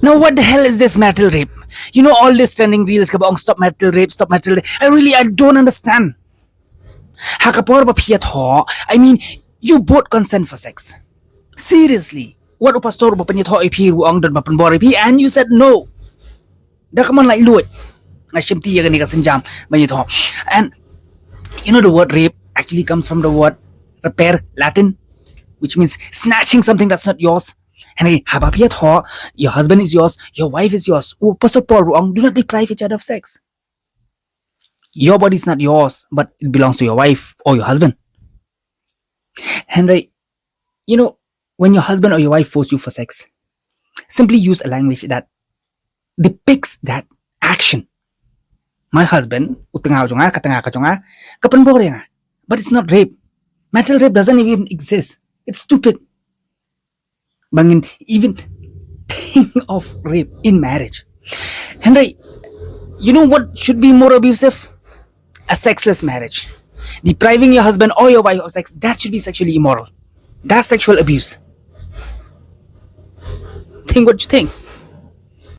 Now, what the hell is this marital rape? All this trending reels about stop marital rape, stop marital rape. I don't understand. Hakapor ba phiat ho. I mean, you both consent for sex. Seriously. What pastor ba panyat ho if he ruang don mapan bor and you said no. Da kaman lai luot. Na shimti ya gani ka sanjam banyat ho. And the word rape actually comes from the word rapare, Latin, which means snatching something that's not yours. And hey, habapiat ho, your husband is yours, your wife is yours. Do not deprive each other of sex. Your body is not yours, but it belongs to your wife or your husband. Henry, when your husband or your wife force you for sex, simply use a language that depicts that action. My husband, but it's not rape. Marital rape doesn't even exist. It's stupid. Bangin, even think of rape in marriage. Henry, you know what should be more abusive? A sexless marriage. Depriving your husband or your wife of sex, that should be sexually immoral. That's sexual abuse. Think what you think.